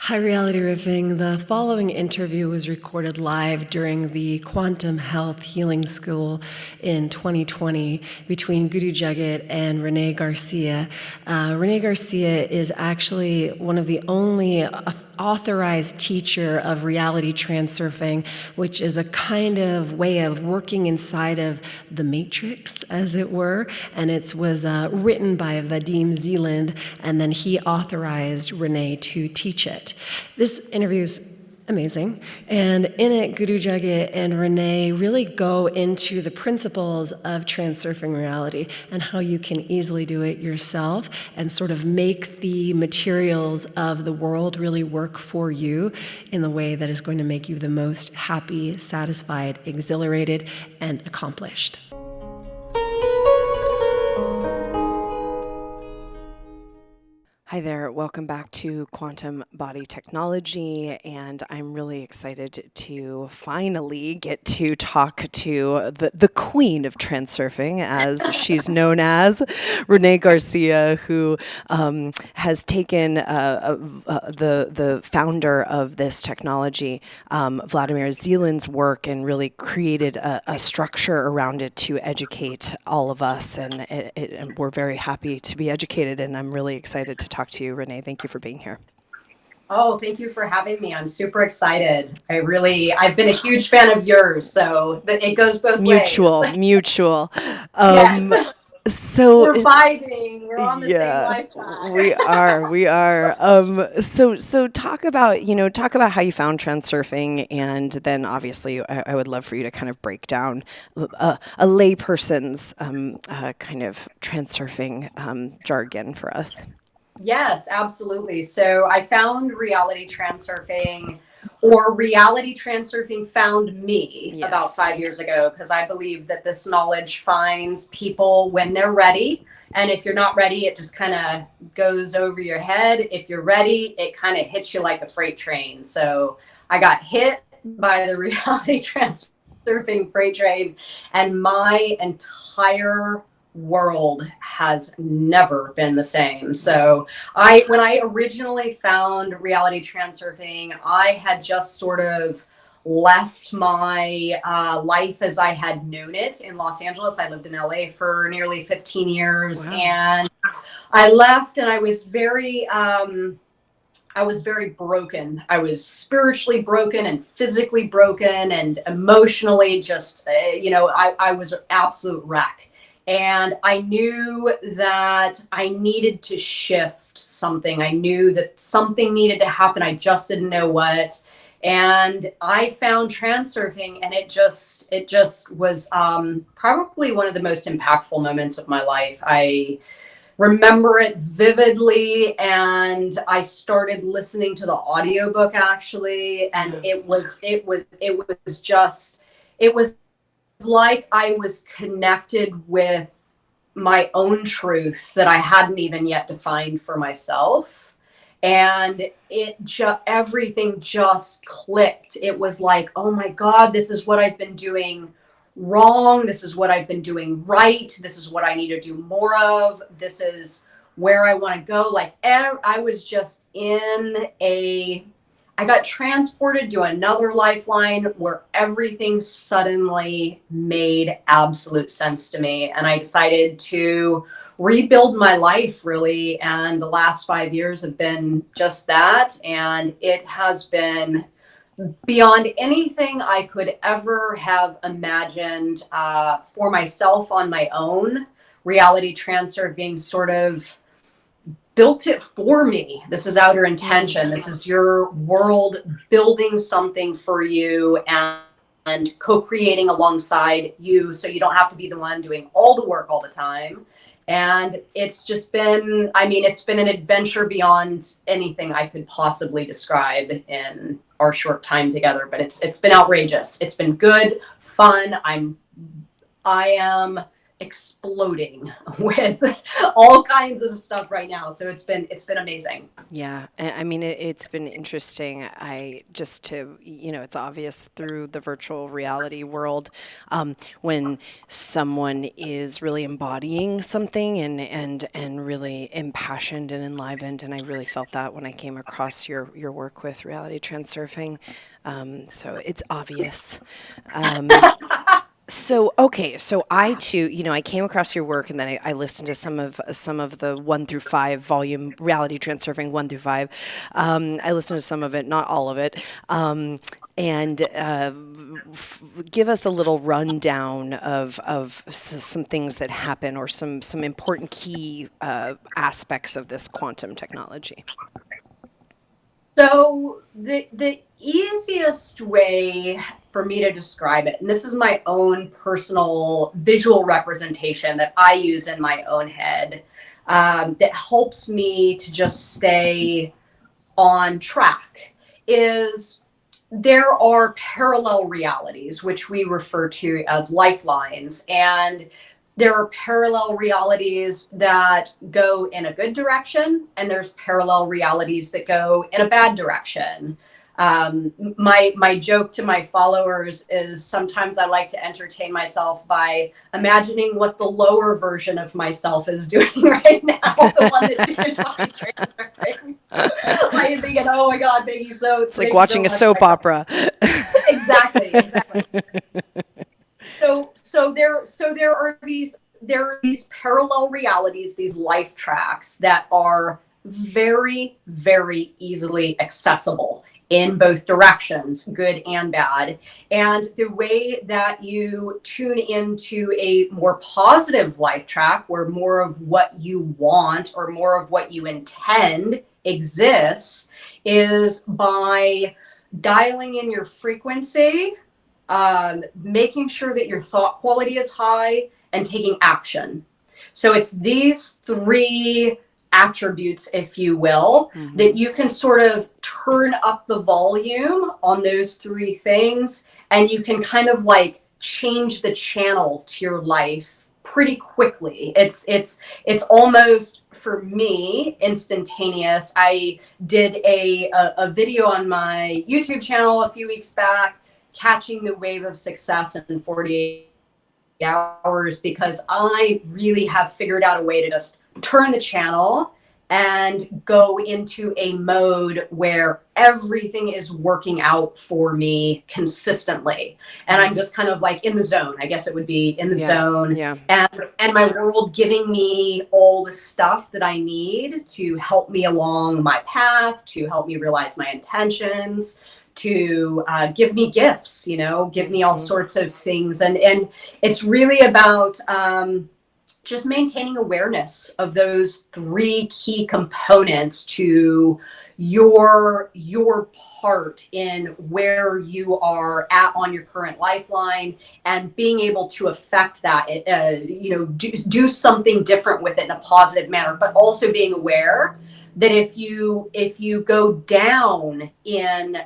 Hi, Reality Riffing. The following interview was recorded live during the Quantum Health Healing School in 2020 between Guru Jagat and Renee Garcia. Renee Garcia is actually one of the only authorized teacher of reality transurfing, which is a kind of way of working inside of the matrix, as it were. And it was written by Vadim Zeland, and then he authorized Renee to teach it. This interview is amazing. And in it, Guru Jagat and Renee really go into the principles of transurfing reality and how you can easily do it yourself and sort of make the materials of the world really work for you in the way that is going to make you the most happy, satisfied, exhilarated, and accomplished. Hi there, welcome back to Quantum Body Technology, and I'm really excited to finally get to talk to the queen of transurfing, as she's known as, Renee Garcia, who has taken the founder of this technology, Vadim Zeland's work, and really created a structure around it to educate all of us, and we're very happy to be educated, and I'm really excited to talk to you, Renee. Thank you for being here. Oh, thank you for having me. I'm super excited. I've been a huge fan of yours, so it goes both ways. Mutual. Yes. So we're vibing. We're on the same lifetime. we are. So talk about how you found transurfing, and then obviously I would love for you to kind of break down a layperson's kind of transurfing jargon for us. Yes, absolutely. So I found reality transurfing, or reality transurfing found me about 5 years ago, because I believe that this knowledge finds people when they're ready. And if you're not ready, it just kind of goes over your head. If you're ready, it kind of hits you like a freight train. So I got hit by the reality transurfing freight train, and my entire world has never been the same. So when I originally found reality transurfing, I had just sort of left my life as I had known it in Los Angeles. I lived in LA for nearly 15 years. Wow. And I left, and I was very broken. I was spiritually broken and physically broken and emotionally just, I was an absolute wreck. And I knew that I needed to shift something. I knew that something needed to happen. I just didn't know what. And I found transurfing, and it just was probably one of the most impactful moments of my life. I remember it vividly, and I started listening to the audiobook actually, and it was like I was connected with my own truth that I hadn't even yet defined for myself. And everything just clicked. It was like, oh my God, this is what I've been doing wrong. This is what I've been doing right. This is what I need to do more of. This is where I want to go. Like I was just I got transported to another lifeline where everything suddenly made absolute sense to me. And I decided to rebuild my life, really. And the last 5 years have been just that. And it has been beyond anything I could ever have imagined for myself on my own. Reality transurfing sort of built it for me. This is outer intention. This is your world building something for you and co-creating alongside you, so you don't have to be the one doing all the work all the time. And it's just been, it's been an adventure beyond anything I could possibly describe in our short time together. But it's been outrageous. It's been good, fun. I am exploding with all kinds of stuff right now. So it's been amazing. Yeah, I mean, it's been interesting. It's obvious through the virtual reality world, when someone is really embodying something and really impassioned and enlivened. And I really felt that when I came across your work with reality transurfing. So it's obvious. So I too, I came across your work, and then I listened to some of the 1 through 5 volume reality transurfing 1 through 5. I listened to some of it, not all of it, and give us a little rundown of some things that happen, or some important key aspects of this quantum technology. So the easiest way for me to describe it, and this is my own personal visual representation that I use in my own head, that helps me to just stay on track, is there are parallel realities, which we refer to as lifelines. And there are parallel realities that go in a good direction, and there's parallel realities that go in a bad direction. My joke to my followers is sometimes I like to entertain myself by imagining what the lower version of myself is doing right now, the one that didn't find transferring. Like thinking, oh my God, thank you so. It's like watching a soap opera. Exactly. So there are these parallel realities, these life tracks that are very, very easily accessible in both directions, good and bad. And the way that you tune into a more positive life track, where more of what you want or more of what you intend exists, is by dialing in your frequency, making sure that your thought quality is high, and taking action. So it's these 3 attributes, if you will, that you can sort of turn up the volume on those 3 things, and you can kind of like change the channel to your life pretty quickly. It's almost, for me, instantaneous. I did a video on my YouTube channel a few weeks back, catching the wave of success in 48 hours, because I really have figured out a way to just turn the channel and go into a mode where everything is working out for me consistently. And I'm just kind of like in the zone. I guess it would be in the zone. Yeah. And my world giving me all the stuff that I need to help me along my path, to help me realize my intentions, to give me gifts, give me all sorts of things. And it's really about just maintaining awareness of those 3 key components to your part in where you are at on your current lifeline, and being able to affect that, do something different with it in a positive manner, but also being aware that if you go down in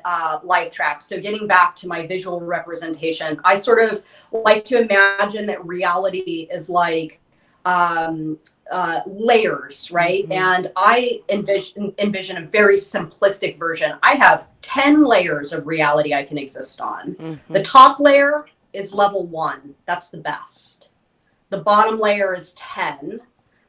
life tracks. So getting back to my visual representation, I sort of like to imagine that reality is like layers, right? And I envision a very simplistic version. I have 10 layers of reality I can exist on. The top layer is level 1. That's the best. The bottom layer is 10.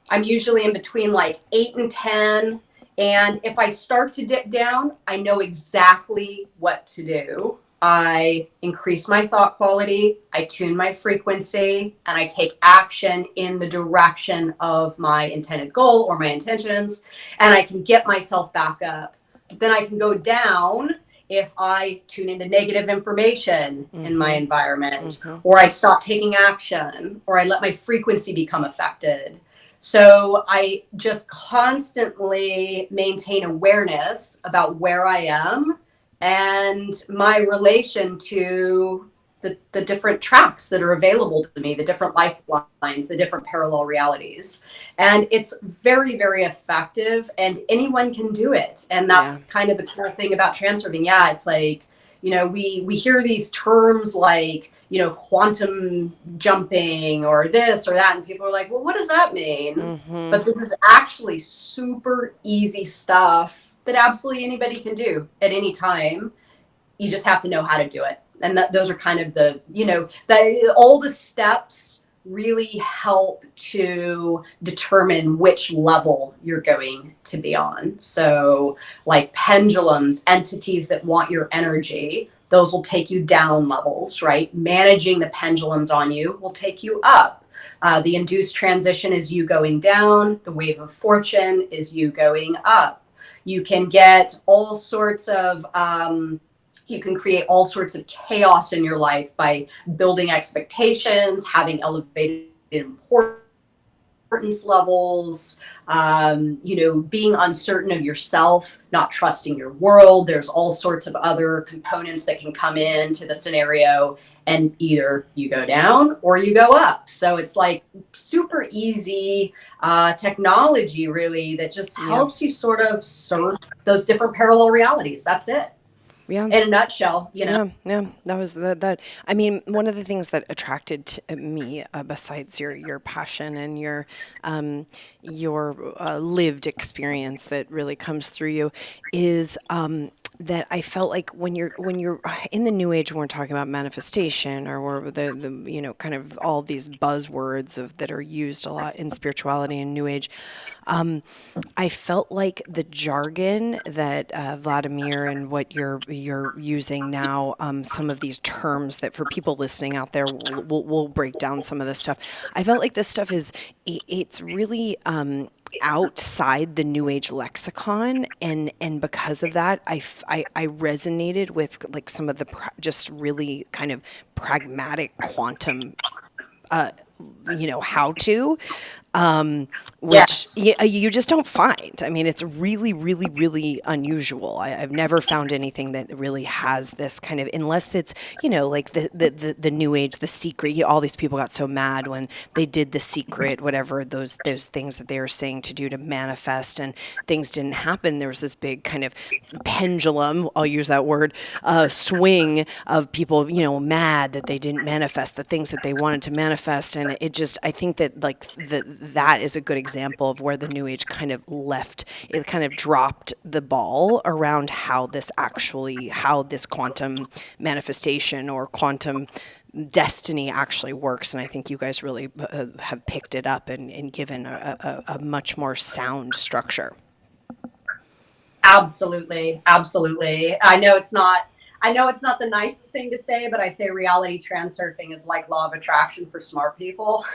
I'm usually in between like 8 and 10. And if I start to dip down, I know exactly what to do. I increase my thought quality, I tune my frequency, and I take action in the direction of my intended goal or my intentions, and I can get myself back up. Then I can go down if I tune into negative information in my environment, or I stop taking action, or I let my frequency become affected. So I just constantly maintain awareness about where I am and my relation to the different tracks that are available to me, the different lifelines, the different parallel realities. And it's very, very effective, and anyone can do it. And that's kind of the cool thing about transurfing. Yeah, it's like we hear these terms like, quantum jumping or this or that, and people are like, well, what does that mean? But this is actually super easy stuff that absolutely anybody can do at any time. You just have to know how to do it. And those are kind of that all the steps really help to determine which level you're going to be on. So like pendulums, entities that want your energy, those will take you down levels, right? Managing the pendulums on you will take you up. The induced transition is you going down. The wave of fortune is you going up. You can get all sorts of you can create all sorts of chaos in your life by building expectations, having elevated importance levels, being uncertain of yourself, not trusting your world. There's all sorts of other components that can come into the scenario, and either you go down or you go up. So it's like super easy technology, really, that just helps you sort of surf those different parallel realities. That's it. Yeah. In a nutshell, Yeah. That was that. I mean, one of the things that attracted me, besides your passion and your lived experience that really comes through you, is that I felt like when you're in the new age, when we're talking about manifestation, or we're the kind of all these buzzwords that are used a lot in spirituality and new age. I felt like the jargon that Vladimir and what you're using now, some of these terms that for people listening out there, we'll break down some of this stuff. I felt like this stuff it's really outside the new age lexicon, and because of that, I resonated with like some of the just really kind of pragmatic quantum how to, which you just don't find. I mean, it's really, really, really unusual. I've never found anything that really has this kind of, unless it's, like the new age, The Secret. All these people got so mad when they did The Secret, whatever, those things that they were saying to do to manifest, and things didn't happen. There was this big kind of pendulum, I'll use that word, swing of people, mad that they didn't manifest the things that they wanted to manifest. And it just, I think that like that is a good example of where the new age kind of dropped the ball around how this quantum manifestation or quantum destiny actually works. And I think you guys really have picked it up and given a much more sound structure. Absolutely. I know it's not the nicest thing to say, but I say reality transurfing is like law of attraction for smart people.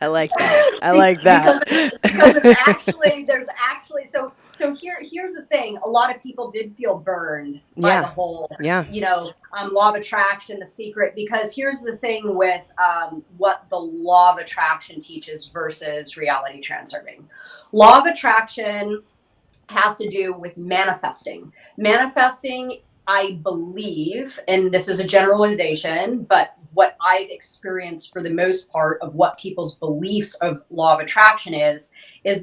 I like that. Because there's actually here's the thing. A lot of people did feel burned by the whole law of attraction, The Secret, because here's the thing with what the law of attraction teaches versus reality transurfing. Law of attraction has to do with manifesting. Manifesting, I believe, and this is a generalization, but what I've experienced for the most part of what people's beliefs of law of attraction is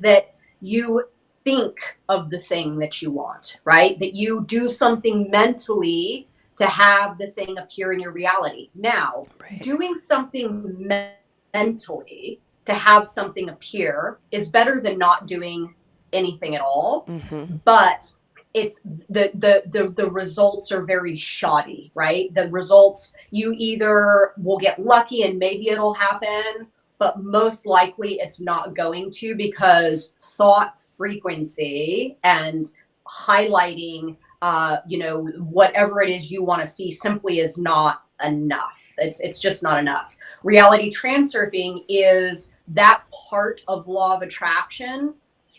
that you think of the thing that you want, right? That you do something mentally to have the thing appear in your reality. Now, doing something mentally to have something appear is better than not doing anything at all. But it's the results are very shoddy, right? The results, you either will get lucky and maybe it'll happen, but most likely it's not going to, because thought frequency and highlighting whatever it is you want to see simply is not enough. It's just not enough. Reality transurfing is that part of law of attraction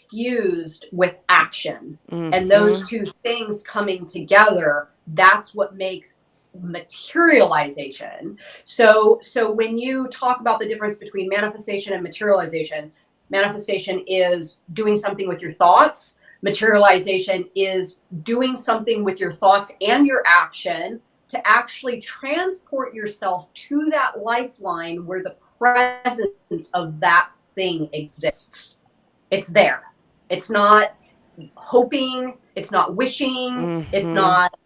fused with action. And those two things coming together, that's what makes materialization. So when you talk about the difference between manifestation and materialization is doing something with your thoughts. Materialization is doing something with your thoughts and your action to actually transport yourself to that lifeline where the presence of that thing exists. It's there. It's not hoping, it's not wishing, it's Mm-hmm. not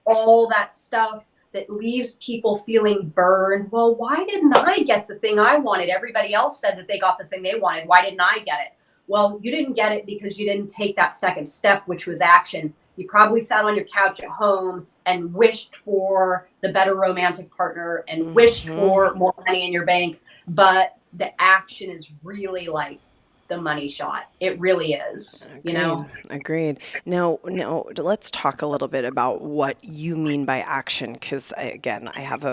all that stuff that leaves people feeling burned. Well, why didn't I get the thing I wanted? Everybody else said that they got the thing they wanted. Why didn't I get it? Well, you didn't get it because you didn't take that second step, which was action. You probably sat on your couch at home and wished for the better romantic partner and wished Mm-hmm. for more money in your bank. But the action is really like the money shot. It really is, you Agreed. know? Agreed. Now, let's talk a little bit about what you mean by action, because again, I have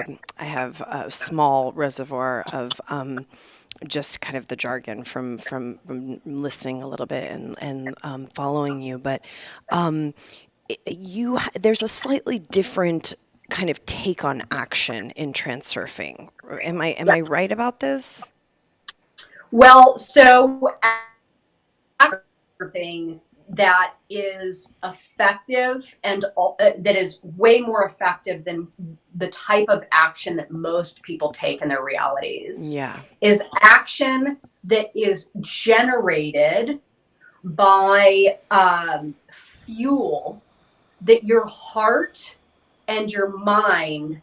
a small reservoir of just kind of the jargon from listening a little bit and following you, but um, there's a slightly different kind of take on action in transurfing. Am I right about this? Well, so thing that is effective and that is way more effective than the type of action that most people take in their realities Yeah. is action that is generated by fuel that your heart and your mind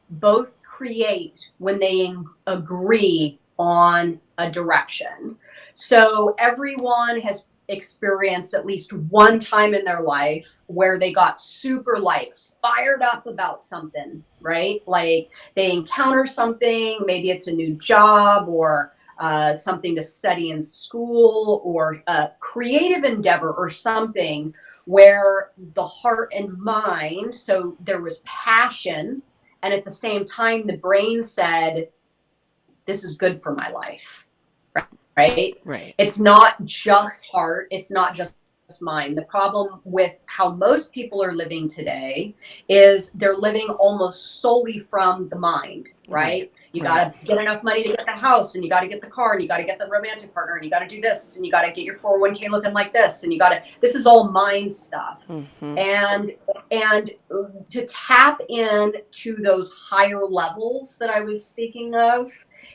both create when they agree on a direction. So everyone has experienced at least one time in their life where they got super like fired up about something, right? Like they encounter something, maybe it's a new job or something to study in school or a creative endeavor or something where the heart and mind, so there was passion, and at the same time, the brain said, this is good for my life, right? Right. It's not just heart, it's not just mind. The problem with how most people are living today is they're living almost solely from the mind, Right. right? You got Right. to get enough money to get the house, and you got to get the car, and you got to get the romantic partner, and you got to do this, and you got to get your 401k looking like this, and you got to, this is all mind stuff. Mm-hmm. And to tap into those higher levels that I was speaking of,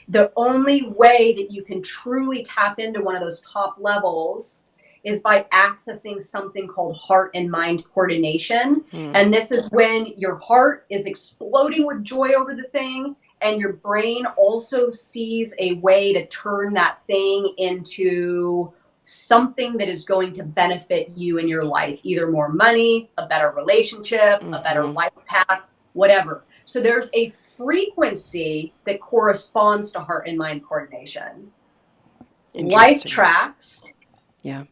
the only way that you can truly tap into one of those top levels is by accessing something called heart and mind coordination. Mm. And this is when your heart is exploding with joy over the thing, and your brain also sees a way to turn that thing into something that is going to benefit you in your life, either more money, a better relationship, a better Mm-hmm. life path, whatever. So there's a frequency that corresponds to heart and mind coordination. Life Interesting. tracks Yeah.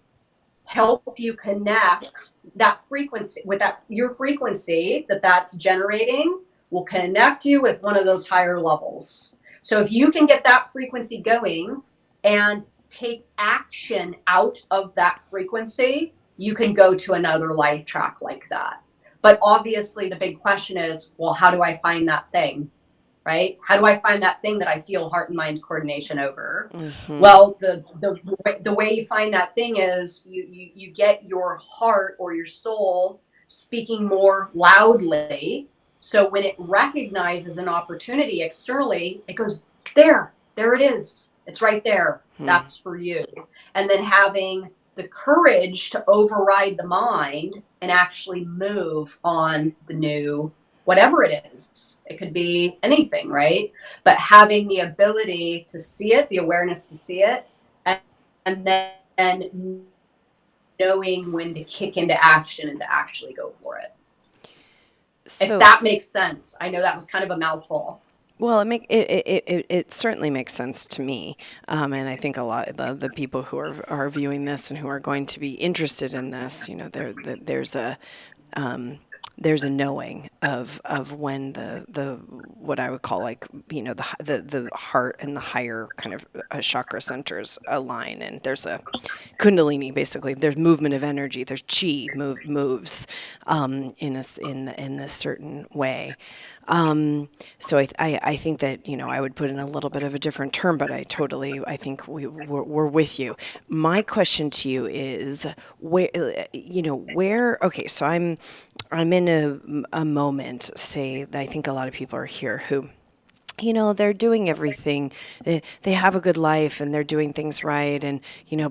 help you connect that frequency with that your frequency that's generating will connect you with one of those higher levels. So if you can get that frequency going and take action out of that frequency, you can go to another life track like that. But obviously the big question is, well, how do I find that thing? Right? How do I find that thing that I feel heart and mind coordination over? Mm-hmm. Well, the way you find that thing is you get your heart or your soul speaking more loudly. So when it recognizes an opportunity externally, it goes, there it is. It's right there. Hmm. That's for you. And then having the courage to override the mind and actually move on the new whatever it is. It could be anything, right? But having the ability to see it, the awareness to see it, and then knowing when to kick into action and to actually go for it. If So, that makes sense. I know that was kind of a mouthful. well, it certainly makes sense to me, and I think a lot of the people who are viewing this and who are going to be interested in this, um, there's a knowing of when the what I would call like the heart and the higher kind of chakra centers align, and there's a kundalini, basically there's movement of energy, there's chi moves in this certain way. So I think that I would put in a little bit of a different term, but I think we're with you. My question to you is where okay, so I'm in a moment, say, I think a lot of people are here who they're doing everything. They have a good life and they're doing things right. And,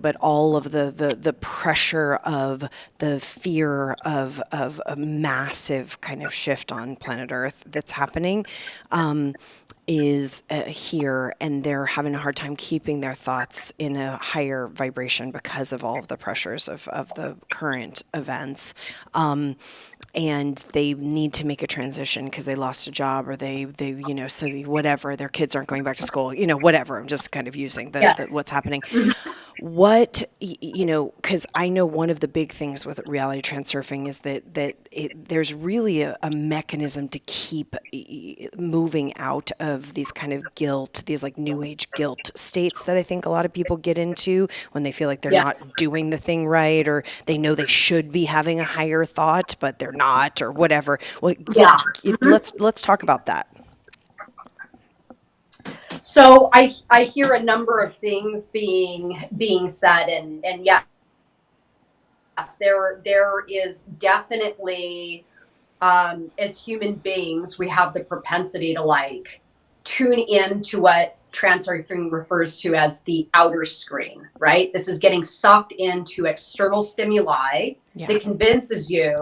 but all of the pressure of the fear of a massive kind of shift on planet Earth that's happening, is here, and they're having a hard time keeping their thoughts in a higher vibration because of all of the pressures of the current events. And they need to make a transition because they lost a job, or so whatever, their kids aren't going back to school, whatever. I'm just kind of using Yes. what's happening. Because I know one of the big things with reality transurfing is there's really a mechanism to keep moving out of these kind of guilt, these like new age guilt states that I think a lot of people get into when they feel like they're not Yes. doing the thing right, or they know they should be having a higher thought, but they're not, or whatever. Well, Yeah. let's talk about that. So I hear a number of things being said, and yes, there is definitely, as human beings, we have the propensity to like tune in to what transurfing refers to as the outer screen, right? This is getting sucked into external stimuli Yeah. that convinces you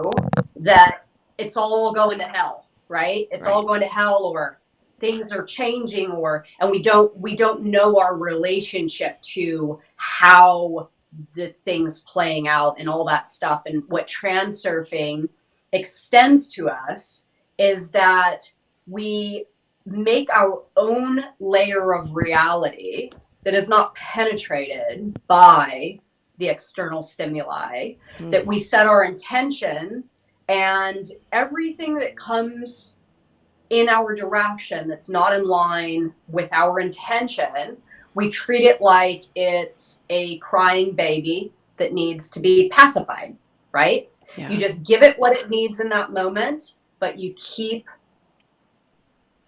that it's all going to hell, right? It's all Right. going to hell, or things are changing, and we don't know our relationship to how the things playing out and all that stuff. And what transurfing extends to us is that we make our own layer of reality that is not penetrated by the external stimuli, that we set our intention, and everything that comes in our direction that's not in line with our intention, we treat it like it's a crying baby that needs to be pacified, right? Yeah. You just give it what it needs in that moment, but you keep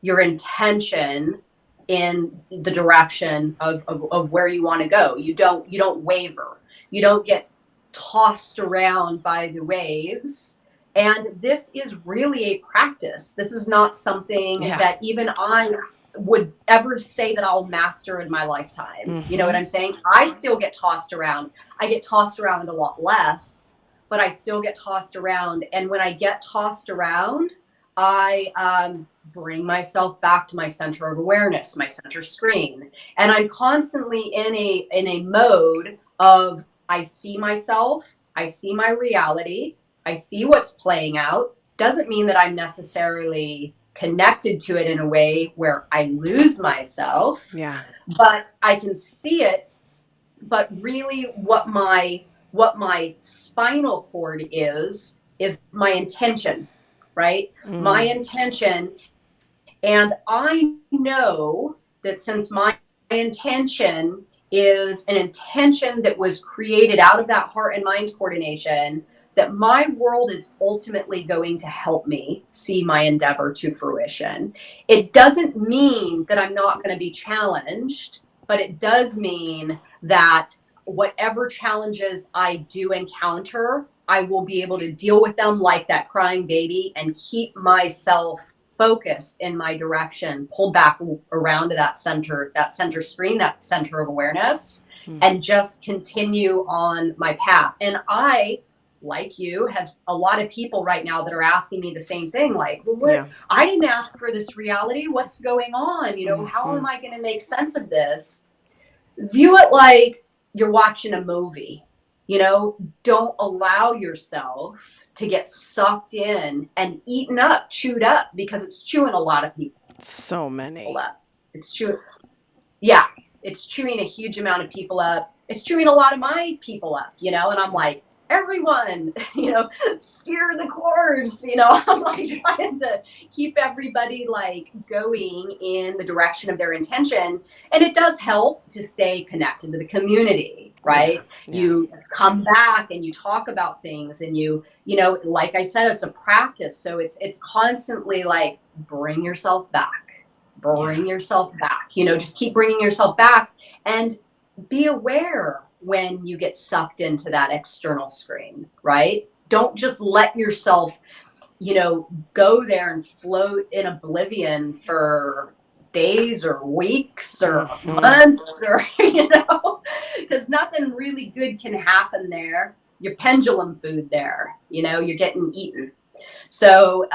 your intention in the direction of where you want to go. You don't waver. You don't get tossed around by the waves. And this is really a practice. This is not something Yeah. that even I would ever say that I'll master in my lifetime. You know what I'm saying? I still get tossed around. I get tossed around a lot less, but I still get tossed around. And when I get tossed around, I bring myself back to my center of awareness, my center screen. And I'm constantly in a mode of, I see myself, I see my reality, I see what's playing out. Doesn't mean that I'm necessarily connected to it in a way where I lose myself. Yeah. But I can see it. But really what my spinal cord is my intention, right? My intention. And I know that since my intention is an intention that was created out of that heart and mind coordination, that my world is ultimately going to help me see my endeavor to fruition. It doesn't mean that I'm not going to be challenged, but it does mean that whatever challenges I do encounter, I will be able to deal with them like that crying baby and keep myself focused in my direction, pulled back around to that center screen, that center of awareness, and just continue on my path. And I, like you, have a lot of people right now that are asking me the same thing, like, well, what? Yeah. I didn't ask for this reality. What's going on? How am I going to make sense of this? View it like you're watching a movie. Don't allow yourself to get sucked in and eaten up, chewed up, because it's chewing a lot of people So many. up. Yeah, it's chewing a huge amount of people up. It's chewing a lot of my people up, and I'm like, everyone, steer the course, I'm like trying to keep everybody like going in the direction of their intention. And it does help to stay connected to the community, right? Yeah. You come back and you talk about things, and like I said, it's a practice. So it's constantly like, bring yourself back, just keep bringing yourself back, and be aware when you get sucked into that external screen, right? Don't just let yourself, go there and float in oblivion for days or weeks or Mm-hmm. months or, because nothing really good can happen there. Your pendulum food there, you're getting eaten. So,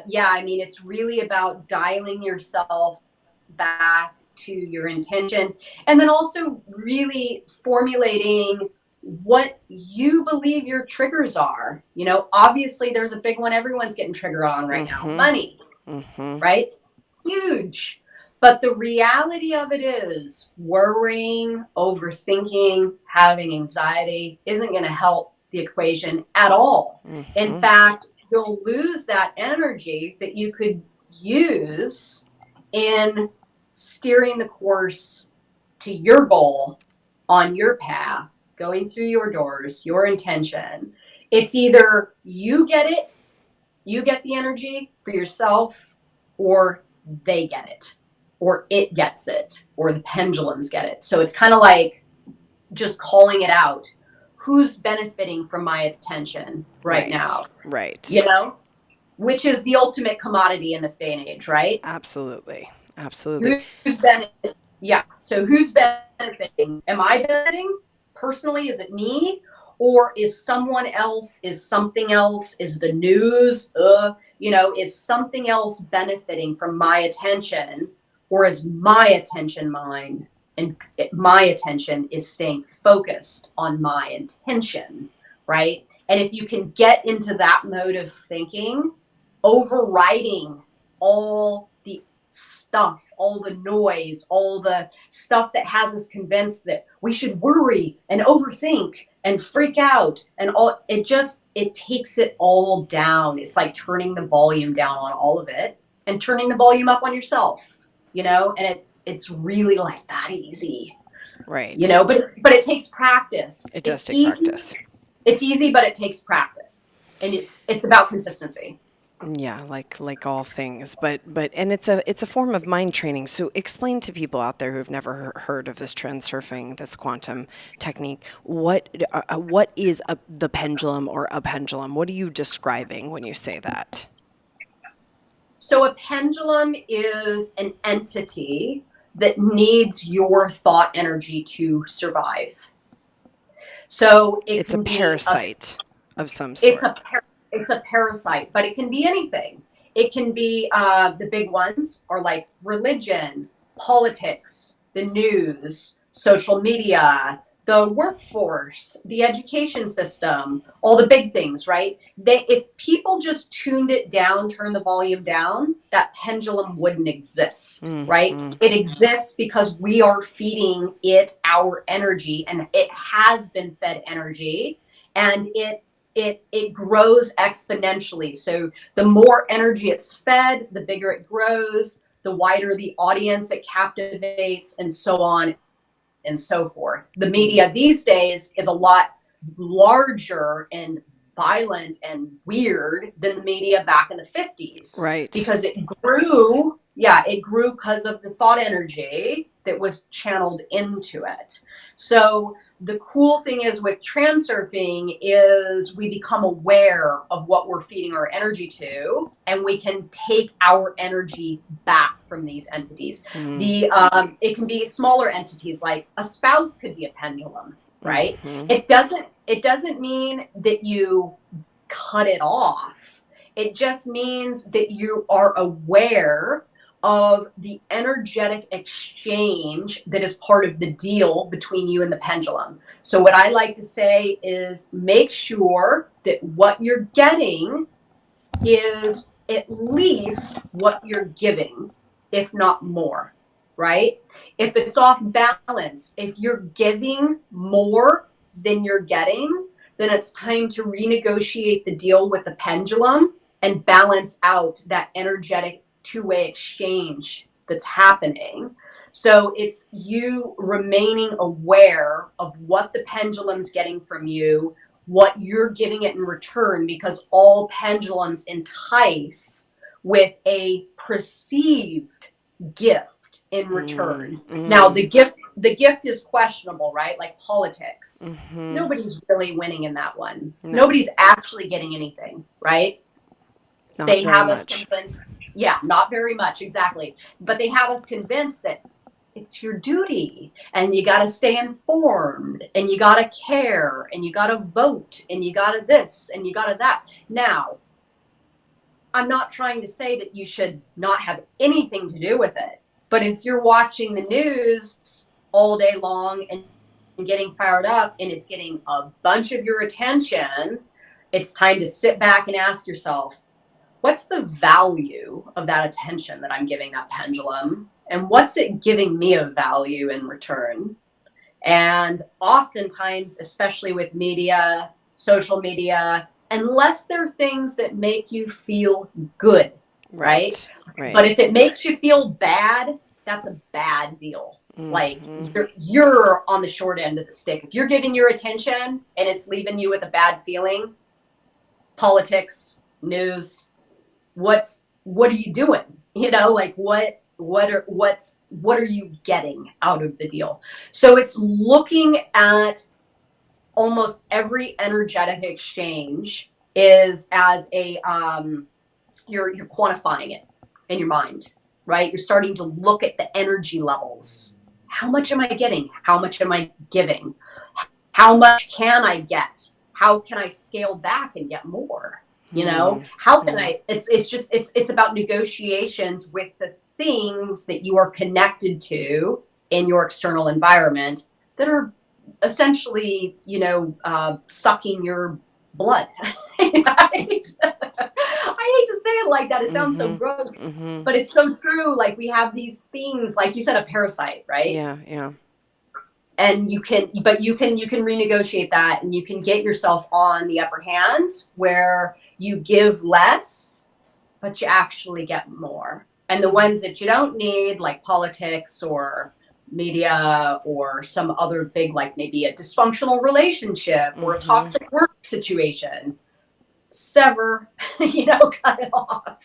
yeah, I mean, it's really about dialing yourself back to your intention, and then also really formulating what you believe your triggers are. Obviously, there's a big one everyone's getting triggered on right now: Mm-hmm. money, Mm-hmm. right? Huge. But the reality of it is, worrying, overthinking, having anxiety isn't going to help the equation at all. In Mm-hmm. fact, you'll lose that energy that you could use in steering the course to your goal on your path, going through your doors, your intention. It's either you get it, you get the energy for yourself, or they get it, or it gets it, or the pendulums get it. So it's kind of like just calling it out. Who's benefiting from my attention right Right. now? Right. You know, which is the ultimate commodity in this day and age, right? Absolutely. Absolutely. Who's benefiting? Yeah. So who's benefiting? Am I benefiting personally? Is it me? Or is someone else, is something else, is the news, is something else benefiting from my attention? Or is my attention mine? And my attention is staying focused on my intention, right? And if you can get into that mode of thinking, overriding all the stuff, all the noise, all the stuff that has us convinced that we should worry and overthink and freak out, and all, it takes it all down. It's like turning the volume down on all of it and turning the volume up on yourself, and it's really like that easy, Right. but it takes practice. It does It's take easy. practice. It's easy, but it takes practice. And it's about consistency. Yeah, like all things, but and it's a form of mind training. So explain to people out there who've never heard of this transurfing, this quantum technique. What is the pendulum or a pendulum? What are you describing when you say that? So a pendulum is an entity that needs your thought energy to survive. So it It's a can be parasite of some it's sort. a it's a parasite, but it can be anything. It can be the big ones are like religion, politics, the news, social media, the workforce, the education system, all the big things, right? If people just tuned it down, turn the volume down, that pendulum wouldn't exist, right? Mm-hmm. It exists because we are feeding it our energy, and it has been fed energy, and it grows exponentially. So the more energy it's fed, the bigger it grows, the wider the audience it captivates, and so on and so forth. The media these days is a lot larger and violent and weird than the media back in the 50s, Right. because it grew. Yeah, it grew because of the thought energy that was channeled into it. So the cool thing is with transurfing is we become aware of what we're feeding our energy to, and we can take our energy back from these entities. It can be smaller entities, like a spouse could be a pendulum, right? Mm-hmm. It doesn't mean that you cut it off. It just means that you are aware of the energetic exchange that is part of the deal between you and the pendulum. So what I like to say is, make sure that what you're getting is at least what you're giving, if not more, right? If it's off balance, if you're giving more than you're getting, then it's time to renegotiate the deal with the pendulum and balance out that energetic two-way exchange that's happening. So it's you remaining aware of what the pendulum's getting from you, what you're giving it in return, because all pendulums entice with a perceived gift in return. Now the gift is questionable, right? Like politics. Mm-hmm. Nobody's really winning in that one. No, Nobody's actually getting anything, right? not They very have us much. convinced. Yeah, not very much, exactly. But they have us convinced that it's your duty and you got to stay informed and you got to care and you got to vote and you got to this and you got to that. Now, I'm not trying to say that you should not have anything to do with it. But if you're watching the news all day long and getting fired up and it's getting a bunch of your attention, it's time to sit back and ask yourself, what's the value of that attention that I'm giving that pendulum? And what's it giving me of value in return? And oftentimes, especially with media, social media, unless they're things that make you feel good, right? Right. But if it makes you feel bad, that's a bad deal. Like you're on the short end of the stick. If you're giving your attention and it's leaving you with a bad feeling, politics, news, what are you doing? You know, like what are you getting out of the deal? So it's looking at almost every energetic exchange is as a you're quantifying it in your mind, right? You're starting to look at the energy levels. How much am I getting? How much am I giving? How much can I get? How can I scale back and get more? You know, how can I, it's about negotiations with the things that you are connected to in your external environment that are essentially, sucking your blood. Right? I hate to say it like that. It sounds so gross, but it's so true. Like we have these things, like you said, a parasite, right? Yeah. And you can renegotiate that and you can get yourself on the upper hand where you give less, but you actually get more. And the ones that you don't need, like politics or media or some other big, like maybe a dysfunctional relationship or a toxic work situation, sever, cut it off.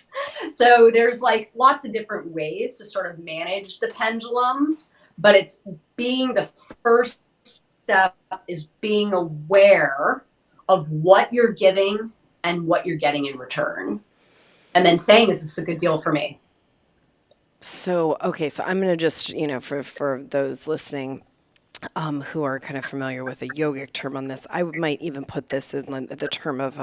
So there's like lots of different ways to sort of manage the pendulums, but it's being the first step is being aware of what you're giving and what you're getting in return. And then saying, is this a good deal for me? So, okay, so I'm going to just, for those listening who are kind of familiar with a yogic term on this, I might even put this in the term of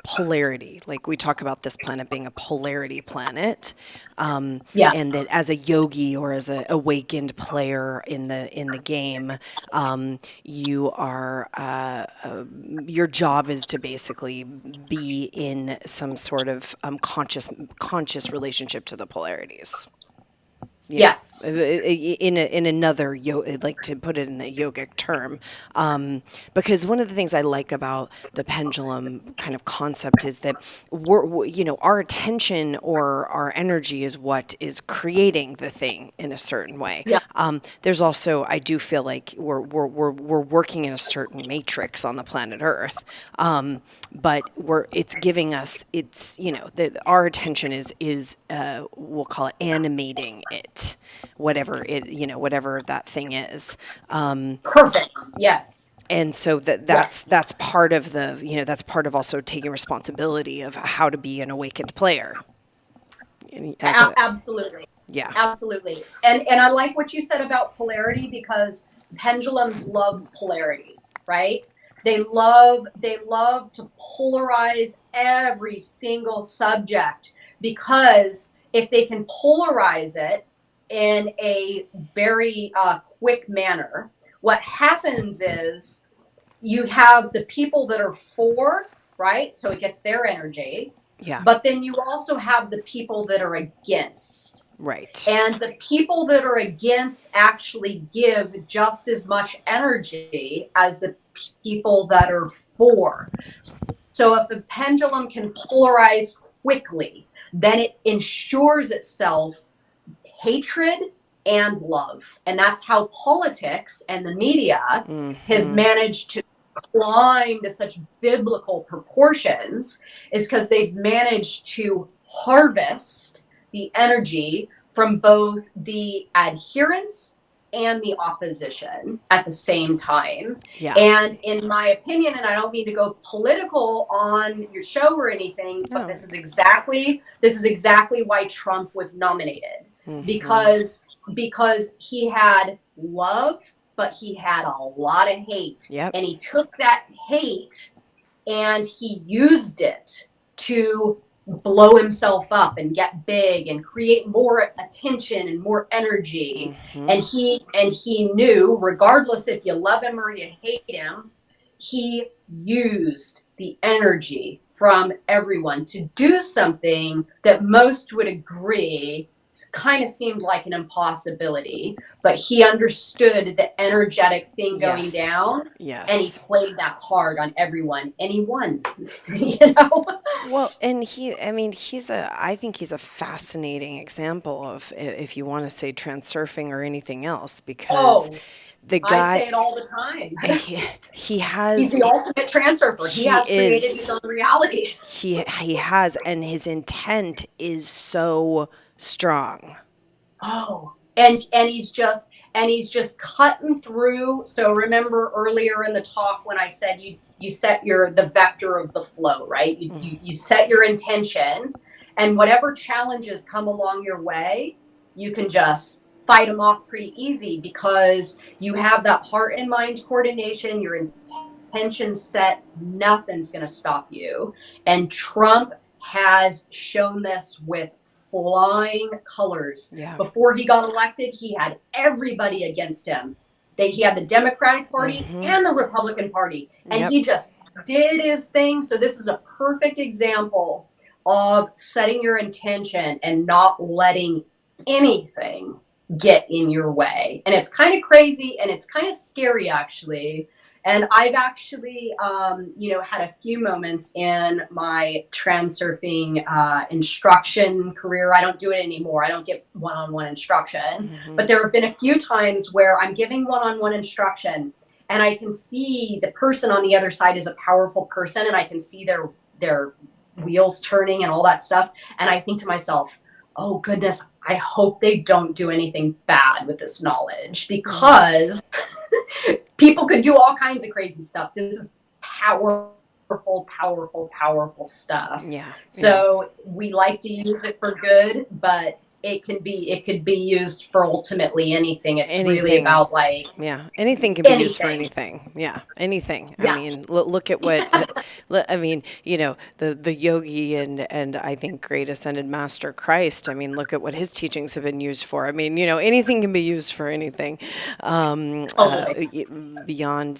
polarity. Like we talk about this planet being a polarity planet, Yes. and that as a yogi or as an awakened player in the game, you are your job is to basically be in some sort of conscious relationship to the polarities. Yes. In another like to put it in the yogic term, because one of the things I like about the pendulum kind of concept is that our attention or our energy is what is creating the thing in a certain way. Yeah. There's also, I do feel like we're working in a certain matrix on the planet Earth, but it's giving us our attention is we'll call it animating it. Whatever that thing is. Perfect. Yes. And so that's part of that's part of also taking responsibility of how to be an awakened player. Absolutely. Yeah. Absolutely. And I like what you said about polarity because pendulums love polarity, right? They love to polarize every single subject because if they can polarize it in a very quick manner, what happens is you have the people that are for, right? So it gets their energy. Yeah. But then you also have the people that are against. Right. And the people that are against actually give just as much energy as the people that are for. So if the pendulum can polarize quickly, then it ensures itself hatred and love. And that's how politics and the media has managed to climb to such biblical proportions, is because they've managed to harvest the energy from both the adherents and the opposition at the same time. Yeah. And in my opinion, and I don't mean to go political on your show or anything, but No. this is exactly why Trump was nominated. Mhm. Because he had love, but he had a lot of hate. Yep. And he took that hate and he used it to blow himself up and get big and create more attention and more energy. Mhm. And he knew, regardless if you love him or you hate him, he used the energy from everyone to do something that most would agree kind of seemed like an impossibility, but he understood the energetic thing going Yes. down, Yes. and he played that hard on everyone, and he won. You know? Well, and I think he's a fascinating example of, if you want to say transurfing or anything else, because Oh, the I guy, say it all the time. he He's has, the ultimate transurfer. He he has created his is, own reality. he has, and his intent is so strong. Oh, and he's just cutting through. So remember earlier in the talk when I said you set the vector of the flow, right? You set your intention, and whatever challenges come along your way, you can just fight them off pretty easy because you have that heart and mind coordination, your intention set, nothing's going to stop you. And Trump has shown this with flying colors. Yeah. Before he got elected, he had everybody against him. He had the Democratic Party and the Republican Party, and Yep. he just did his thing. So this is a perfect example of setting your intention and not letting anything get in your way. And it's kind of crazy and it's kind of scary, actually. And I've actually, had a few moments in my transurfing instruction career. I don't do it anymore. I don't give one-on-one instruction. But there have been a few times where I'm giving one-on-one instruction, and I can see the person on the other side is a powerful person, and I can see their wheels turning and all that stuff. And I think to myself, oh goodness, I hope they don't do anything bad with this knowledge, because people could do all kinds of crazy stuff. This is powerful, powerful, powerful stuff. Yeah. So we like to use it for good, but it could be used for ultimately anything. It's really Anything. about like Yeah, anything can be used for anything. anything. Yeah, anything. I Yes. mean, look at what, I mean, the yogi and I think great ascended master Christ. I mean, look at what his teachings have been used for. I mean, anything can be used for anything. Totally. Beyond,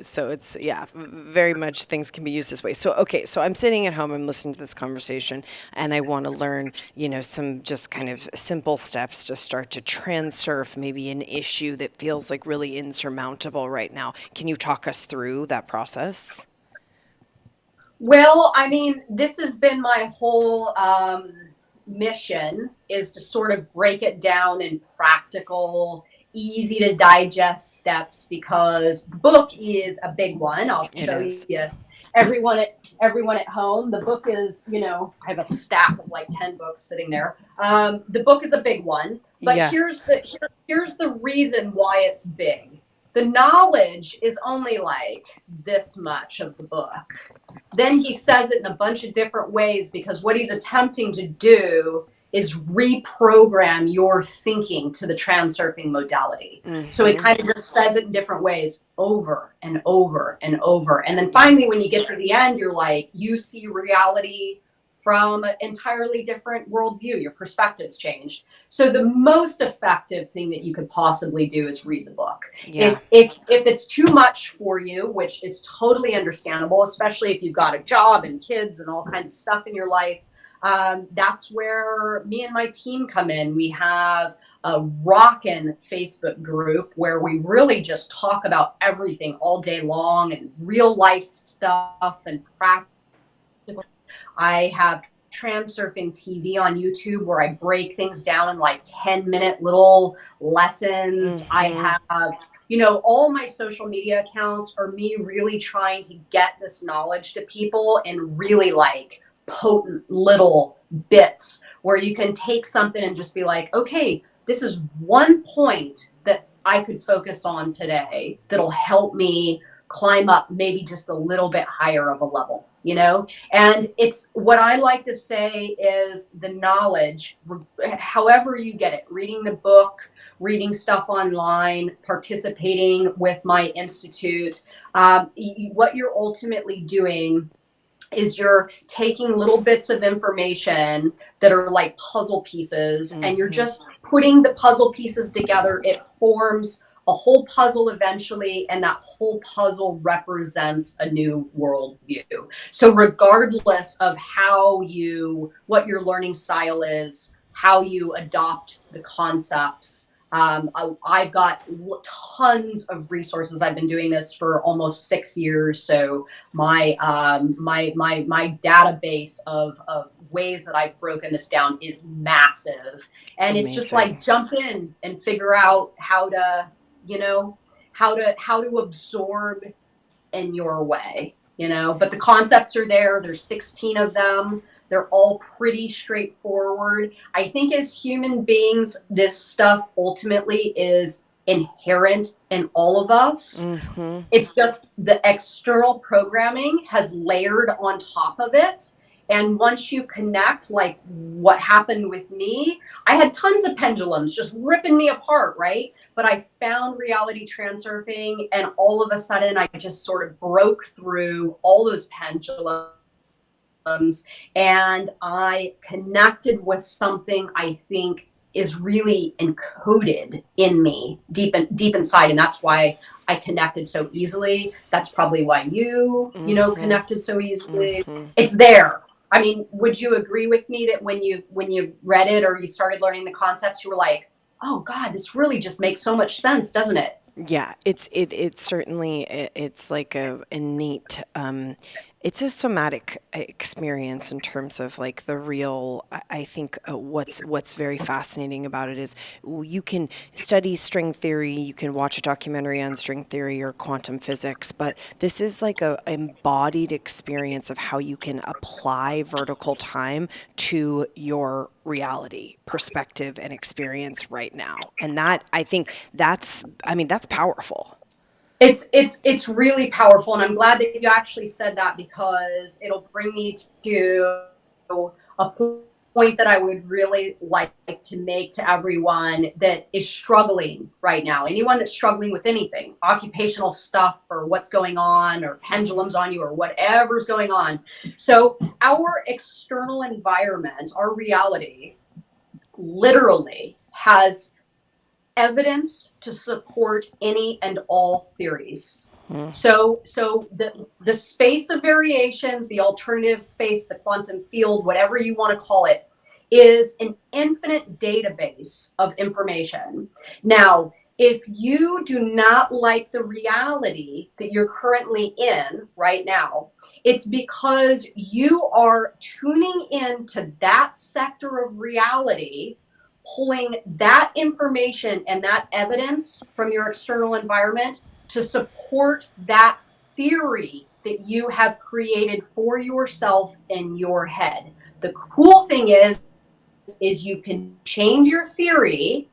so it's, yeah, very much things can be used this way. So, okay, so I'm sitting at home, I'm listening to this conversation, and I want to learn, some just kind of simple steps to start to transurf maybe an issue that feels like really insurmountable right now. Can you talk us through that process? Well, I mean, this has been my whole mission, is to sort of break it down in practical, easy to digest steps, because the book is a big one. I'll It show is. you. Everyone at home, the book is, I have a stack of like 10 books sitting there. The book is a big one, but Yeah. here's the reason why it's big. The knowledge is only like this much of the book. Then he says it in a bunch of different ways, because what he's attempting to do is reprogram your thinking to the transurfing modality. So he kind of just says it in different ways over and over and over. And then finally, when you get to the end, you're like, you see reality from an entirely different worldview. Your perspective's changed. So the most effective thing that you could possibly do is read the book. Yeah. If it's too much for you, which is totally understandable, especially if you've got a job and kids and all kinds of stuff in your life, that's where me and my team come in. We have a rockin' Facebook group where we really just talk about everything all day long, and real life stuff and practical. I have Transurfing TV on YouTube where I break things down in like 10-minute little lessons. I have, all my social media accounts are me really trying to get this knowledge to people in really like potent little bits where you can take something and just be like, okay, this is one point that I could focus on today that'll help me climb up maybe just a little bit higher of a level, you know? And it's what I like to say is the knowledge, however you get it, reading the book, reading stuff online, participating with my institute, what you're ultimately doing is you're taking little bits of information that are like puzzle pieces, and you're just putting the puzzle pieces together. It forms a whole puzzle eventually, and that whole puzzle represents a new worldview. So regardless of what your learning style is, how you adopt the concepts, I've got tons of resources. I've been doing this for almost 6 years, so my database of ways that I've broken this down is massive, and Amazing. it's just like jump in and figure out how to, you know, how to absorb in your way, you know. But the concepts are there. There's 16 of them. They're all pretty straightforward. I think as human beings, this stuff ultimately is inherent in all of us. It's just the external programming has layered on top of it. And once you connect, like what happened with me, I had tons of pendulums just ripping me apart, right? But I found reality transurfing, and all of a sudden I just sort of broke through all those pendulums, and I connected with something I think is really encoded in me deep inside, and that's why I connected so easily. That's probably why you know, connected so easily. It's there. I mean, would you agree with me that when you read it or you started learning the concepts, you were like, oh God, this really just makes so much sense, doesn't it? Yeah, it's certainly it's like a innate it's a somatic experience in terms of like the real. I think what's very fascinating about it is you can study string theory, you can watch a documentary on string theory or quantum physics, but this is like a embodied experience of how you can apply vertical time to your reality, perspective, and experience right now. And that, I think that's powerful. It's really powerful, and I'm glad that you actually said that, because it'll bring me to a point that I would really like to make to everyone that is struggling right now. Anyone that's struggling with anything, occupational stuff, or what's going on, or pendulums on you, or whatever's going on. So our external environment, our reality, literally has evidence to support any and all theories. So the space of variations, the alternative space, the quantum field, whatever you want to call it, is an infinite database of information. Now, if you do not like the reality that you're currently in right now, it's because you are tuning into that sector of reality, pulling that information and that evidence from your external environment to support that theory that you have created for yourself in your head. The cool thing is you can change your theory,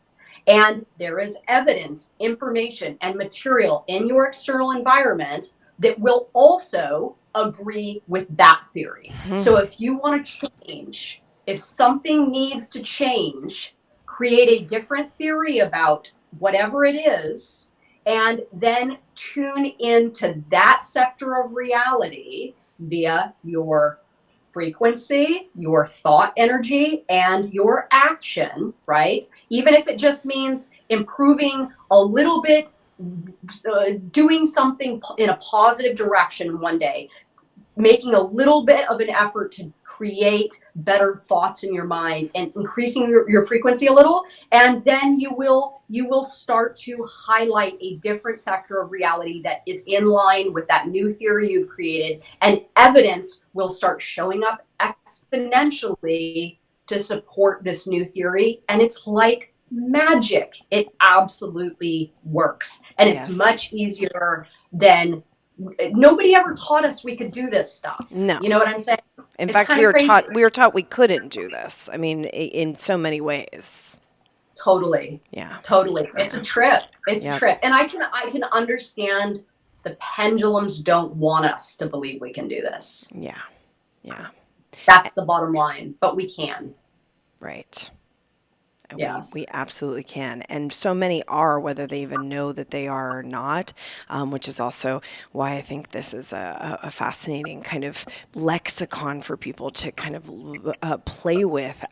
and there is evidence, information, and material in your external environment that will also agree with that theory. So if you want to change, if something needs to change, create a different theory about whatever it is, and then tune into that sector of reality via your frequency, your thought energy, and your action, right? Even if it just means improving a little bit, doing something in a positive direction one day, making a little bit of an effort to create better thoughts in your mind and increasing your frequency a little, and then you will start to highlight a different sector of reality that is in line with that new theory you've created, and evidence will start showing up exponentially to support this new theory. And it's like magic. It absolutely works, and it's Yes. much easier than nobody ever taught us we could do this stuff. No. You know what I'm saying? In It's fact, kind of crazy. we were taught we couldn't do this. I mean, in so many ways. Totally. Yeah. Totally. It's Yeah. a trip. It's a Yep. trip. And I can understand the pendulums don't want us to believe we can do this. Yeah. Yeah. That's the bottom line. But we can. Right. We Yes. absolutely can. And so many are, whether they even know that they are or not, which is also why I think this is a fascinating kind of lexicon for people to kind of play with,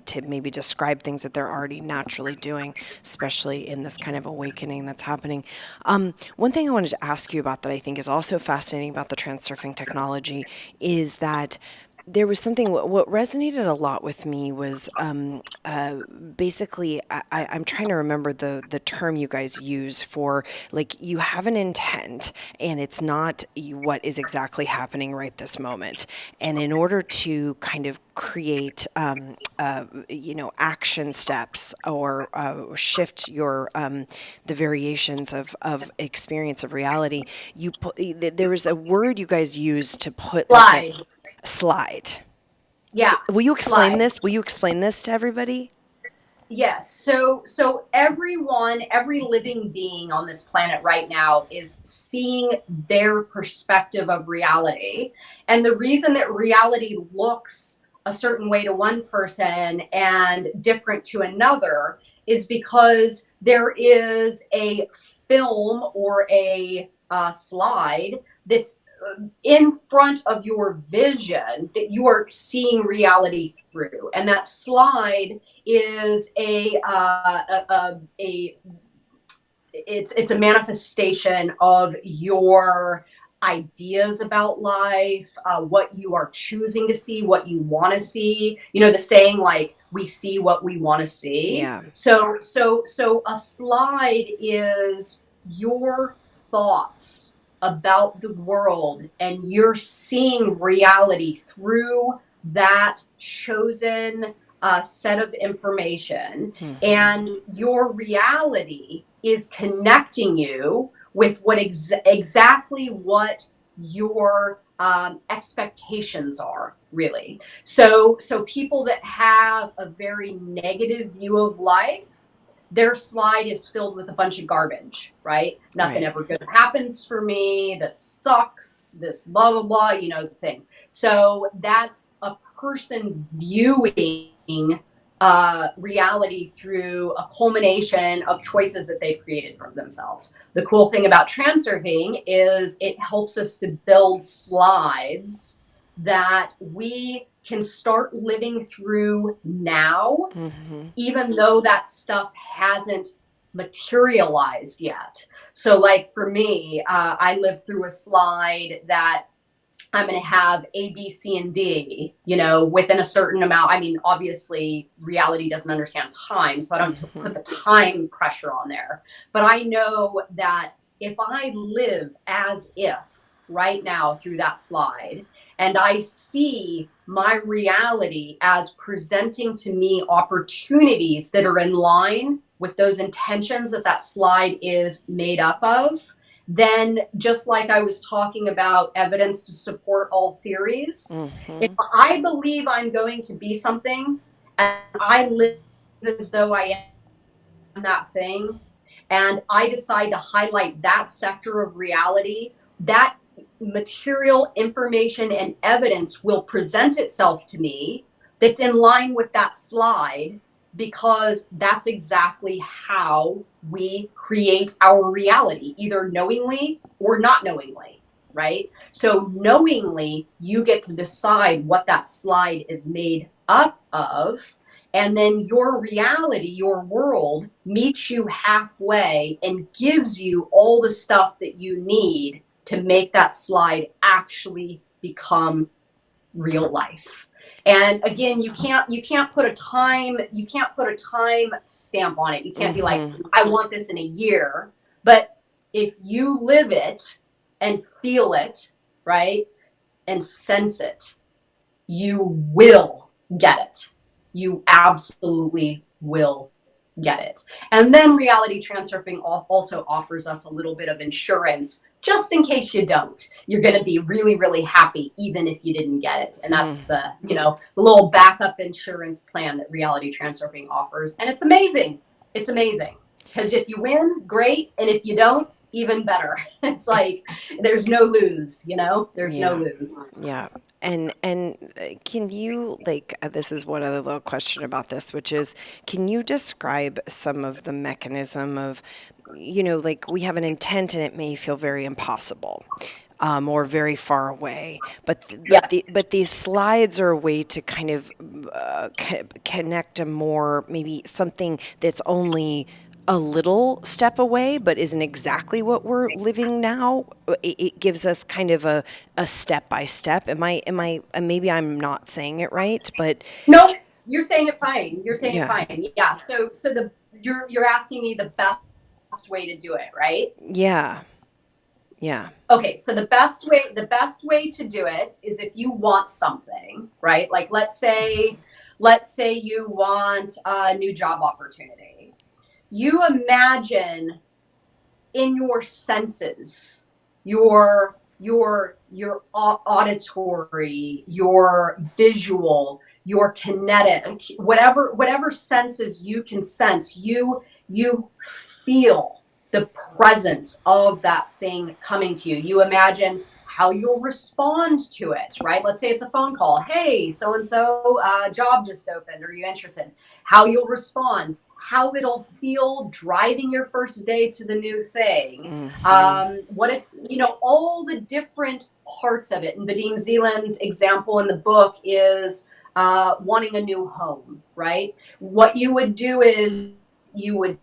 to maybe describe things that they're already naturally doing, especially in this kind of awakening that's happening. One thing I wanted to ask you about that I think is also fascinating about the transurfing technology is that there was something, what resonated a lot with me was basically, I'm trying to remember the term you guys use for, like, you have an intent and it's not what is exactly happening right this moment. And in order to kind of create, action steps or shift your, the variations of experience of reality, there was a word you guys used to put like a Slide. slide. Yeah. Will you explain Slide. this? Will you explain this to everybody? Yes. So everyone, every living being on this planet right now is seeing their perspective of reality. And the reason that reality looks a certain way to one person and different to another is because there is a film or a slide that's in front of your vision that you are seeing reality through. And that slide is it's a manifestation of your ideas about life, what you are choosing to see, what you want to see. You know the saying, like, we see what we want to see. Yeah. So a slide is your thoughts about the world, and you're seeing reality through that chosen set of information, Hmm. and your reality is connecting you with what exactly what your expectations are, really. So people that have a very negative view of life, their slide is filled with a bunch of garbage, right? Nothing Right. ever good happens for me. This sucks. This blah blah blah. You know the thing. So that's a person viewing reality through a culmination of choices that they've created for themselves. The cool thing about transurfing is it helps us to build slides that we can start living through now, Hmm. even though that stuff hasn't materialized yet. So, like for me, I lived through a slide that I'm going to have A, B, C, and D, within a certain amount. I mean, obviously, reality doesn't understand time, so I don't Hmm. put the time pressure on there. But I know that if I live as if right now through that slide, and I see my reality as presenting to me opportunities that are in line with those intentions that that slide is made up of, then just like I was talking about evidence to support all theories, if Hmm. I believe I'm going to be something and I live as though I am that thing, and I decide to highlight that sector of reality, that material information and evidence will present itself to me that's in line with that slide, because that's exactly how we create our reality, either knowingly or not knowingly, right? So, knowingly, you get to decide what that slide is made up of, and then your reality, your world, meets you halfway and gives you all the stuff that you need to make that slide actually become real life. And again, you can't put a time stamp on it. You can't be like, Hmm. I want this in a year. But if you live it and feel it, right, and sense it, you will get it. You absolutely will get it. And then reality transurfing also offers us a little bit of insurance just in case you don't. You're going to be really, really happy even if you didn't get it. And that's the, the little backup insurance plan that reality transurfing offers. And it's amazing. It's amazing. Because if you win, great. And if you don't, even better. It's like there's no lose, There's no lose. Yeah. And can you this is one other little question about this, which is, can you describe some of the mechanism of, we have an intent and it may feel very impossible, or very far away, but these slides are a way to kind of connect a more, maybe something that's only a little step away, but isn't exactly what we're living now. It gives us kind of a step by step. Maybe I'm not saying it right, but no, you're saying it fine. You're saying Yeah. it fine. Yeah. So you're asking me the best way to do it, right? yeah, yeah, Okay. So the best way to do it is if you want something, right? Like let's say you want a new job opportunity. You imagine in your senses, your auditory, your visual, your kinetic, whatever senses you can sense, you feel the presence of that thing coming to you. You imagine how you'll respond to it, right? Let's say it's a phone call. Hey, so and so, job just opened. Are you interested? How you'll respond, how it'll feel driving your first day to the new thing, what it's, all the different parts of it. And Vadim Zeland's example in the book is wanting a new home, right? What you would do is you would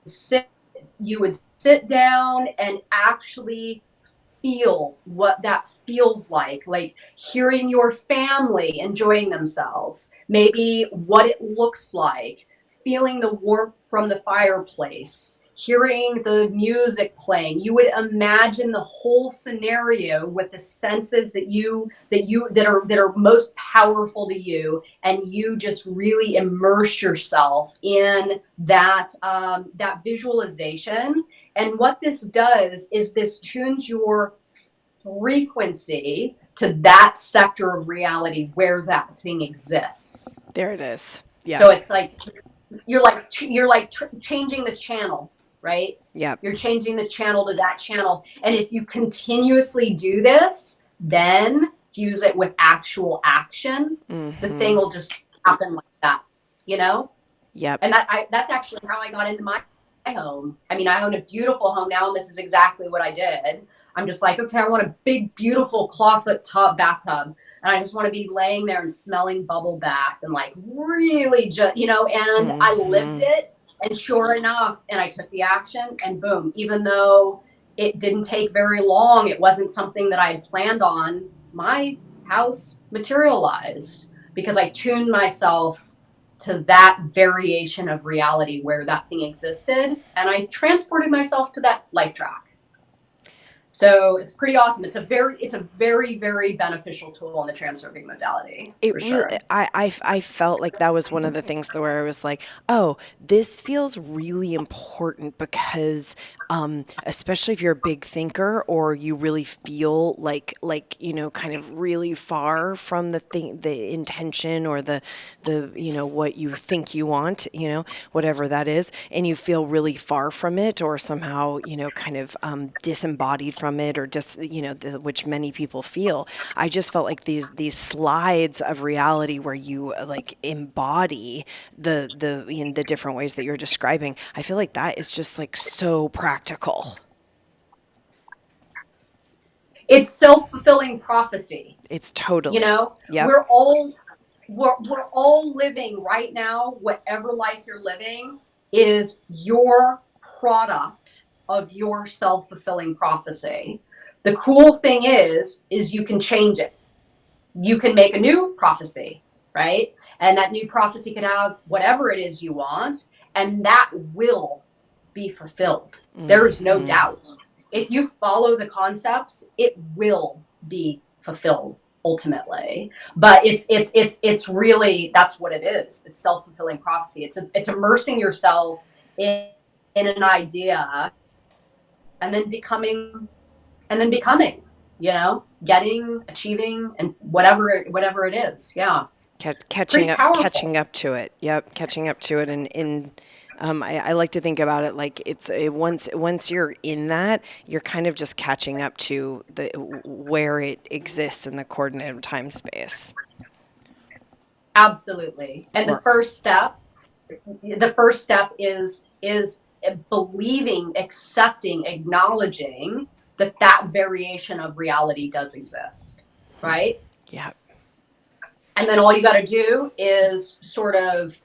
sit down and actually feel what that feels like hearing your family enjoying themselves, maybe what it looks like, feeling the warmth from the fireplace, hearing the music playing. You would imagine the whole scenario with the senses that are most powerful to you, and you just really immerse yourself in that visualization. And what this does is this tunes your frequency to that sector of reality where that thing exists. there it is. Yeah. So it's like you're changing the channel, right? Yeah. You're changing the channel to that channel. And if you continuously do this, then fuse it with actual action, the thing will just happen like that, Yep. And that's actually how I got into my home. I mean, I own a beautiful home now, and this is exactly what I did. I'm just like, okay, I want a big, beautiful clawfoot bathtub. And I just want to be laying there and smelling bubble bath and really just, and I lived it. And sure enough, and I took the action, and boom, even though it didn't take very long, it wasn't something that I had planned on, my house materialized because I tuned myself to that variation of reality where that thing existed. And I transported myself to that life track. So it's pretty awesome. It's a very, very beneficial tool in the transurfing modality. For sure. I felt like that was one of the things where I was like, oh, this feels really important because, especially if you're a big thinker or you really feel like kind of really far from the intention or the what you think you want, whatever that is, and you feel really far from it or somehow kind of disembodied from it, or just which many people feel. I just felt like these slides of reality where you embody the different ways that you're describing. I feel like that is just so practical. It's self-fulfilling prophecy. It's totally. Yep. We're all living right now. Whatever life you're living is your product of your self-fulfilling prophecy. The cool thing is you can change it. You can make a new prophecy, right? And that new prophecy could have whatever it is you want, and that will be fulfilled. There is no doubt. If you follow the concepts, it will be fulfilled. ultimately. But it's really, that's what it is. It's self-fulfilling prophecy. It's immersing yourself in an idea and then becoming, getting, achieving, and whatever it is. Yeah. Pretty powerful. Catching up to it. Yep, catching up to it, and I like to think about it like once you're in that, you're kind of just catching up to where it exists in the coordinate of time space. Absolutely. And the first step is believing, accepting, acknowledging that variation of reality does exist, right? Yeah. And then all you got to do is sort of,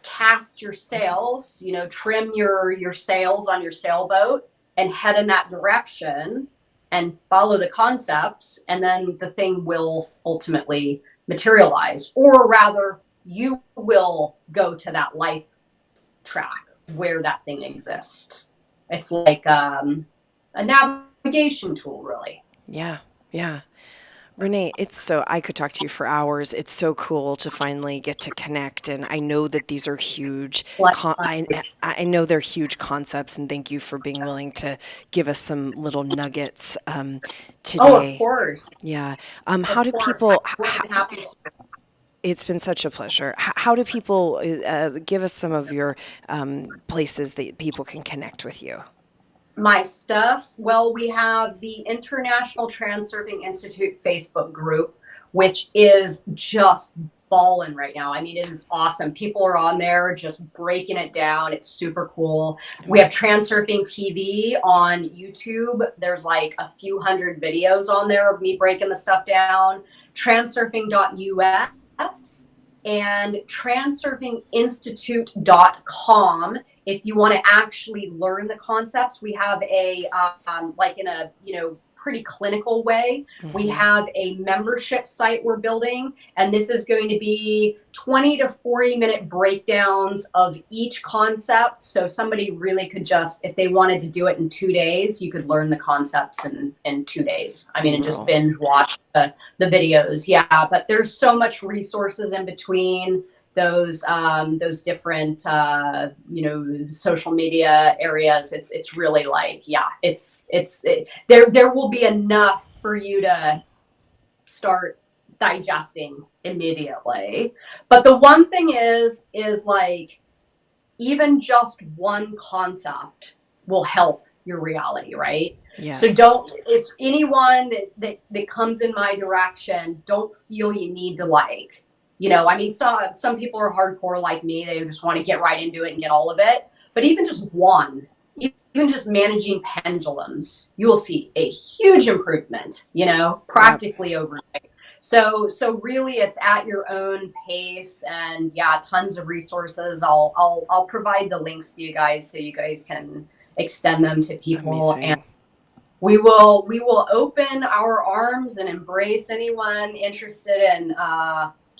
cast your sails, trim your sails on your sailboat and head in that direction and follow the concepts. And then the thing will ultimately materialize, or rather you will go to that life track where that thing exists. It's like a navigation tool, really. Yeah. Yeah. Renee, I could talk to you for hours. It's so cool to finally get to connect. And I know that these are huge, I know they're huge concepts, and thank you for being willing to give us some little nuggets today. Oh, of course. Yeah. How do people, I'm happy to. it's been such a pleasure. How do people, give us some of your places that people can connect with you? My stuff? Well, we have the International Transurfing Institute Facebook group, which is just balling right now. I mean, it is awesome. People are on there just breaking it down. It's super cool. We have Transurfing TV on YouTube. There's like a few hundred videos on there of me breaking the stuff down. Transurfing.us and transurfinginstitute.com. If you want to actually learn the concepts, we have a in a pretty clinical way. Mm-hmm. We have a membership site we're building, and this is going to be 20 to 40 minute breakdowns of each concept. So somebody really could just, if they wanted to do it in 2 days, you could learn the concepts in 2 days. I mean, and just binge watch the videos. Yeah, but there's so much resources in between those different social media areas. It's really like, yeah, there will be enough for you to start digesting immediately. But the one thing is like, even just one concept will help your reality, right? Yes. So it's anyone that comes in my direction, don't feel you need to some people are hardcore like me. They just want to get right into it and get all of it. But even just managing pendulums, you will see a huge improvement, practically overnight. So really it's at your own pace, and yeah, tons of resources. I'll provide the links to you guys so you guys can extend them to people. Amazing. And we will open our arms and embrace anyone interested in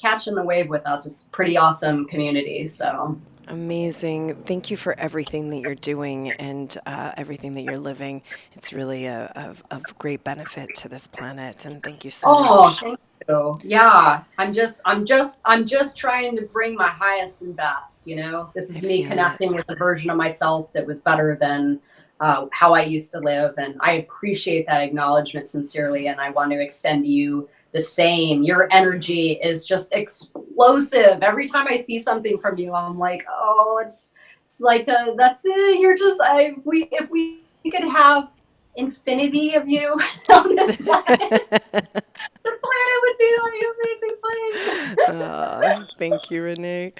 catching the wave with us. It's a pretty awesome community. So amazing. Thank you for everything that you're doing and everything that you're living. It's really of great benefit to this planet, and thank you so much. Thank you. Yeah, I'm just trying to bring my highest and best. This is me connecting with a version of myself that was better than how I used to live, and I appreciate that acknowledgement sincerely, and I want to extend to you the same. Your energy is just explosive. Every time I see something from you, I'm like, oh, it's like that's it. You're just if we could have infinity of you on this planet, the planet would be like an amazing place. Thank you, Renee.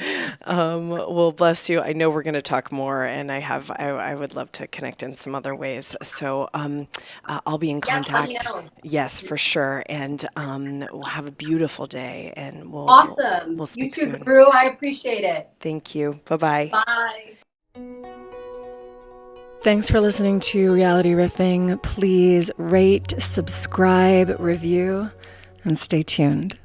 Well, bless you. I know we're going to talk more, and I would love to connect in some other ways. So I'll be in contact. Yes, let me know. Yes, for sure. And we'll have a beautiful day, and awesome. We'll speak you too, soon. Drew. I appreciate it. Thank you. Bye-bye. Bye. Thanks for listening to Reality Riffing. Please rate, subscribe, review, and stay tuned.